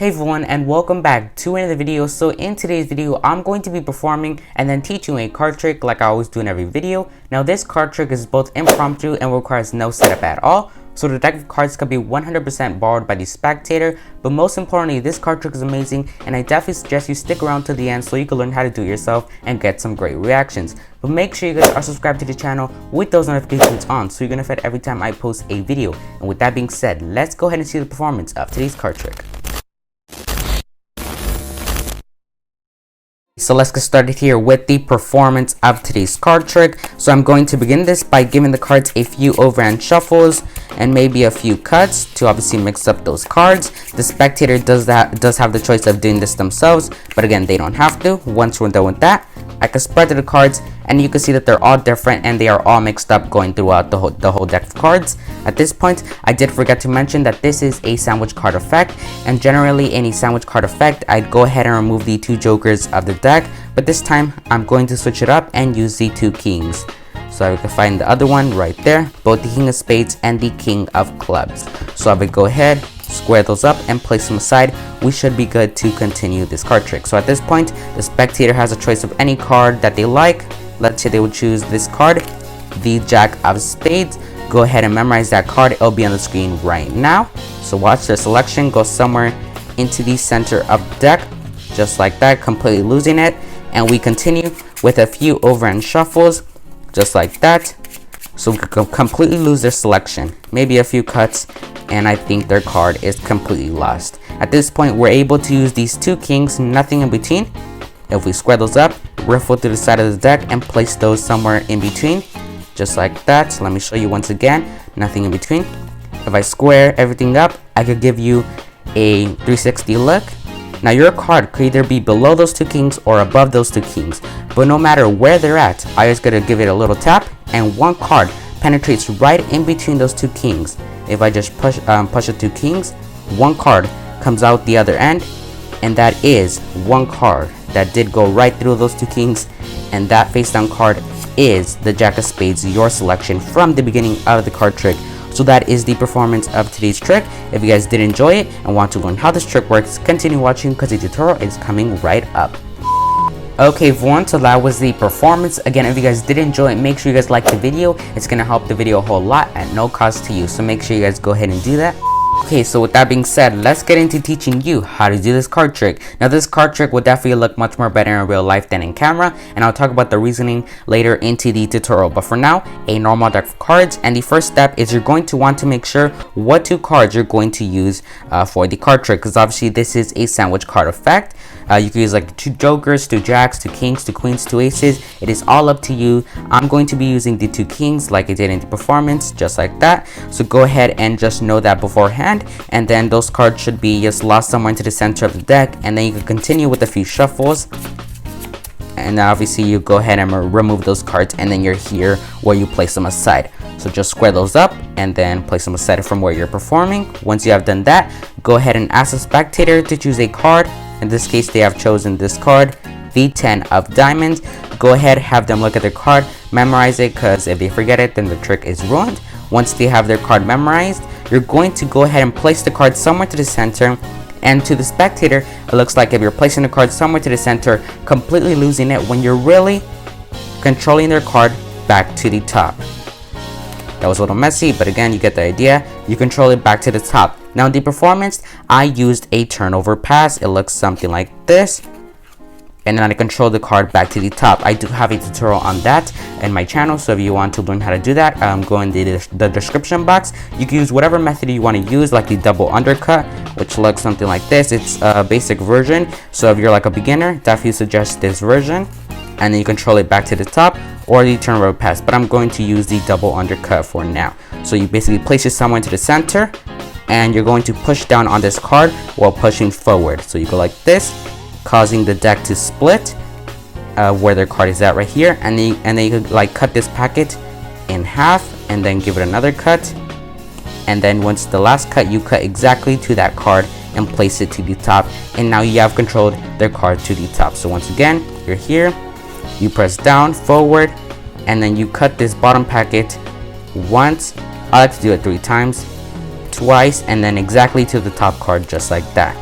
Hey everyone, and welcome back to another video. So in today's video, I'm going to be performing and then teach you a card trick like I always do in every video. Now this card trick is both impromptu and requires no setup at all. So the deck of cards can be 100% borrowed by the spectator, but most importantly, this card trick is amazing and I definitely suggest you stick around to the end so you can learn how to do it yourself and get some great reactions. But make sure you guys are subscribed to the channel with those notifications on so you're gonna get every time I post a video. And with that being said, let's go ahead and see the performance of today's card trick. So let's get started here with the performance of today's card trick. So I'm going to begin this by giving the cards a few overhand shuffles and maybe a few cuts to obviously mix up those cards. The spectator does have the choice of doing this themselves, but again, they don't have to. Once we're done with that, I can spread the cards and you can see that they're all different and they are all mixed up going throughout the whole deck of cards. At this point, I did forget to mention that this is a sandwich card effect, and generally any sandwich card effect, I'd go ahead and remove the two jokers of the deck, but this time I'm going to switch it up and use the two kings. So I can find the other one right there, both the king of spades and the king of clubs. So I would go ahead, square those up and place them aside. We should be good to continue this card trick. So at this point, the spectator has a choice of any card that they like. Let's say they would choose this card, the jack of spades. Go ahead and memorize that card. It'll be on the screen right now. So watch their selection go somewhere into the center of the deck, just like that, completely losing it. And we continue with a few overhand shuffles, just like that. So we could completely lose their selection, maybe a few cuts, and I think their card is completely lost. At this point, we're able to use these two kings, nothing in between. If we square those up, riffle to the side of the deck and place those somewhere in between, just like that. So let me show you once again, nothing in between. If I square everything up, I could give you a 360 look. Now your card could either be below those two kings or above those two kings, but no matter where they're at, I just gotta give it a little tap and one card penetrates right in between those two kings. If I just push the two kings, one card comes out the other end, and that is one card that did go right through those two kings, and that face down card is the jack of spades, your selection from the beginning of the card trick. So that is the performance of today's trick. If you guys did enjoy it and want to learn how this trick works, continue watching because the tutorial is coming right up. Okay everyone, so that was the performance. Again, if you guys did enjoy it, make sure you guys like the video. It's gonna help the video a whole lot at no cost to you, so make sure you guys go ahead and do that. Okay, so with that being said, let's get into teaching you how to do this card trick. Now this card trick will definitely look much more better in real life than in camera, and I'll talk about the reasoning later into the tutorial. But for now, a normal deck of cards, and the first step is you're going to want to make sure what two cards you're going to use for the card trick, because obviously this is a sandwich card effect. You can use like two jokers, two jacks, two kings, two queens, two aces. It is all up to you. I'm going to be using the two kings like I did in the performance, just like that. So go ahead and just know that beforehand, and then those cards should be just lost somewhere into the center of the deck, and then you can continue with a few shuffles. And obviously you go ahead and remove those cards, and then you're here where you place them aside. So just square those up and then place them aside from where you're performing. Once you have done that, go ahead and ask the spectator to choose a card. In this case, they have chosen this card, the 10 of diamonds. Go ahead, have them look at their card, memorize it, because if they forget it, then the trick is ruined. Once they have their card memorized, you're going to go ahead and place the card somewhere to the center. And to the spectator, it looks like if you're placing the card somewhere to the center, completely losing it when you're really controlling their card back to the top. That was a little messy, but again, you get the idea. You control it back to the top. Now in the performance, I used a turnover pass. It looks something like this. And then I control the card back to the top. I do have a tutorial on that in my channel, so if you want to learn how to do that, go in the description box. You can use whatever method you want to use, like the double undercut, which looks something like this. It's a basic version, so if you're like a beginner, definitely suggest this version. And then you control it back to the top, or the turnover pass, but I'm going to use the double undercut for now. So you basically place it somewhere into the center, and you're going to push down on this card while pushing forward. So you go like this, causing the deck to split where their card is at right here, and then you could like cut this packet in half and then give it another cut, and then once the last cut, you cut exactly to that card and place it to the top, and now you have controlled their card to the top. So once again, you're here, you press down, forward, and then you cut this bottom packet once. I like to do it 3 times, twice, and then exactly to the top card, just like that.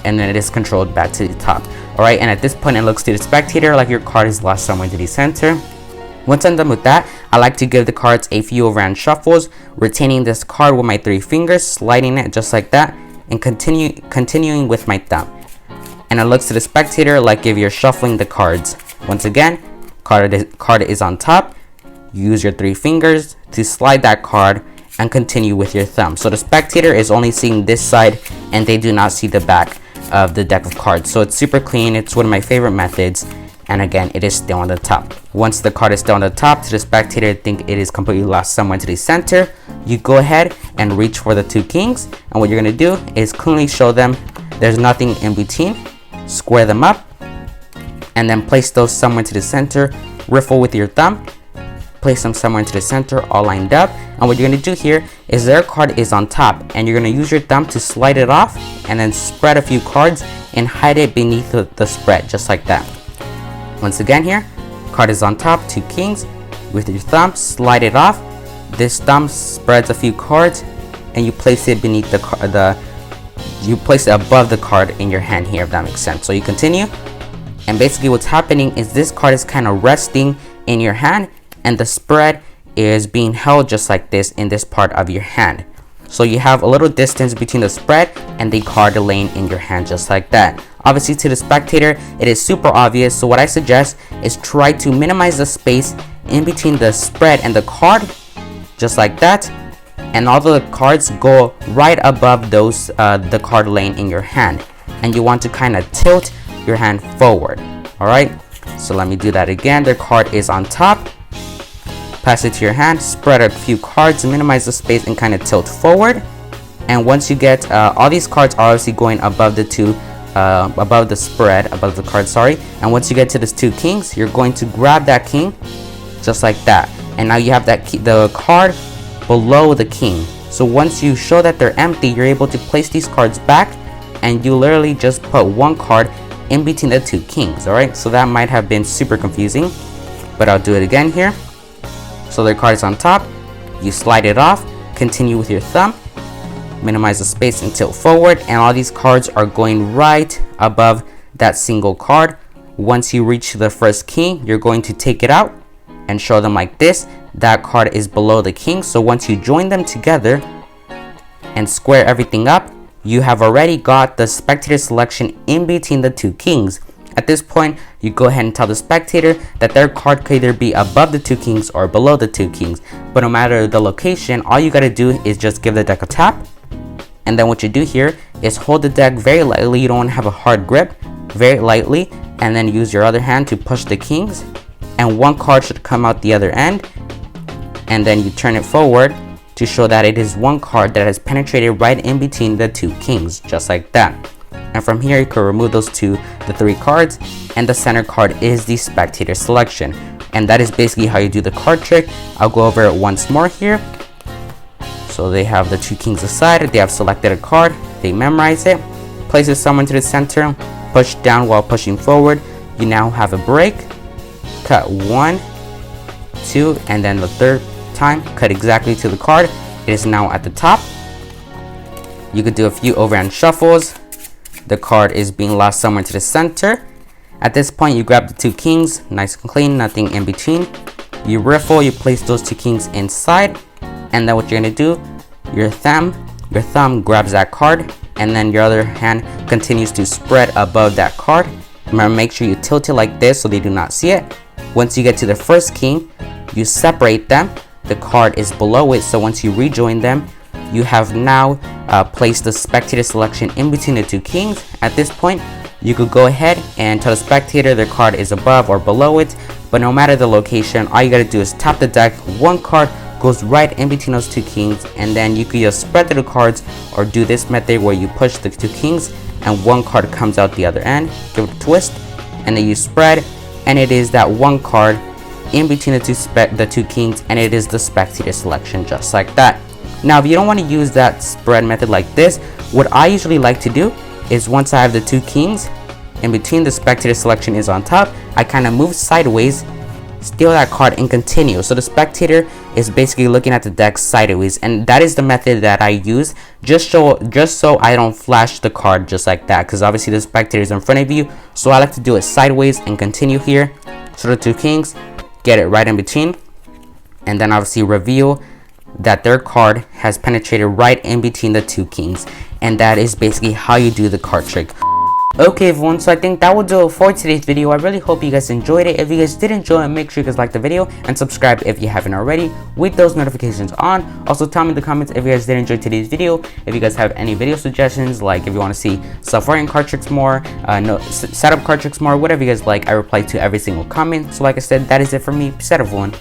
and then it is controlled back to the top. Alright, and at this point it looks to the spectator like your card is lost somewhere to the center. Once I'm done with that, I like to give the cards a few overhand shuffles, retaining this card with my 3 fingers, sliding it just like that, and continuing with my thumb. And it looks to the spectator like if you're shuffling the cards. Once again, card is on top. Use your 3 fingers to slide that card and continue with your thumb. So the spectator is only seeing this side and they do not see the back of the deck of cards. So it's super clean. It's one of my favorite methods. And again, it is still on the top. Once the card is still on the top, to the spectator think it is completely lost somewhere to the center, you go ahead and reach for the 2 kings. And what you're going to do is cleanly show them there's nothing in between. Square them up and then place those somewhere to the center. Riffle with your thumb. Place them somewhere into the center, all lined up. And what you're going to do here is their card is on top and you're going to use your thumb to slide it off and then spread a few cards and hide it beneath the spread, just like that. Once again here, card is on top, 2 kings. With your thumb, slide it off. This thumb spreads a few cards and you place it beneath you place it above the card in your hand here, if that makes sense. So you continue, and basically what's happening is this card is kind of resting in your hand and the spread is being held just like this in this part of your hand. So you have a little distance between the spread and the card laying in your hand, just like that. Obviously to the spectator, it is super obvious. So what I suggest is try to minimize the space in between the spread and the card, just like that. And all the cards go right above those the card laying in your hand. And you want to kind of tilt your hand forward. Alright, so let me do that again. The card is on top. Pass it to your hand, spread a few cards, minimize the space and kind of tilt forward. And once you get all these cards are obviously going above the above the spread, above the card, sorry. And once you get to this 2 kings, you're going to grab that king just like that. And now you have the card below the king. So once you show that they're empty, you're able to place these cards back and you literally just put 1 card in between the 2 kings. Alright, so that might have been super confusing, but I'll do it again here. So their card is on top, you slide it off, continue with your thumb, minimize the space and tilt forward, and all these cards are going right above that single card. Once you reach the first king, you're going to take it out and show them like this. That card is below the king. So once you join them together and square everything up, you have already got the spectator selection in between the 2 kings. At this point, you go ahead and tell the spectator that their card could either be above the 2 kings or below the 2 kings. But no matter the location, all you gotta do is just give the deck a tap. And then what you do here is hold the deck very lightly. You don't want to have a hard grip, very lightly. And then use your other hand to push the kings. And 1 card should come out the other end. And then you turn it forward to show that it is 1 card that has penetrated right in between the 2 kings, just like that. And from here you can remove the 3 cards, and the center card is the spectator selection. And that is basically how you do the card trick. I'll go over it once more here. So they have the 2 kings aside, they have selected a card, they memorize it, place it somewhere to the center, push down while pushing forward. You now have a break, cut 1, 2, and then the 3rd time, cut exactly to the card. It is now at the top. You could do a few overhand shuffles. The card is being lost somewhere to the center. At this point, you grab the 2 kings, nice and clean, nothing in between. You riffle, you place those 2 kings inside, and then what you're gonna do, your thumb grabs that card, and then your other hand continues to spread above that card. Remember, make sure you tilt it like this so they do not see it. Once you get to the first king, you separate them. The card is below it, so once you rejoin them, you have now placed the spectator selection in between the 2 kings. At this point, you could go ahead and tell the spectator their card is above or below it, but no matter the location, all you gotta do is tap the deck. 1 card goes right in between those 2 kings, and then you could just spread the 2 cards or do this method where you push the 2 kings and 1 card comes out the other end. Give it a twist, and then you spread, and it is that 1 card in between the 2 kings, and it is the spectator selection, just like that. Now, if you don't want to use that spread method like this, what I usually like to do is once I have the 2 kings in between, the spectator selection is on top, I kind of move sideways, steal that card, and continue. So the spectator is basically looking at the deck sideways, and that is the method that I use just so I don't flash the card just like that, because obviously the spectator is in front of you. So I like to do it sideways and continue here. So the 2 kings, get it right in between, and then obviously reveal that their card has penetrated right in between the 2 kings, and that is basically how you do the card trick. Okay everyone, so I think that will do it for today's video. I really hope you guys enjoyed it. If you guys did enjoy it, make sure you guys like the video and subscribe if you haven't already with those notifications on. Also tell me in the comments if you guys did enjoy today's video, if you guys have any video suggestions, like if you want to see self-writing card tricks more, setup card tricks more, whatever you guys like. I reply to every single comment. So like I said, that is it for me. Peace out everyone.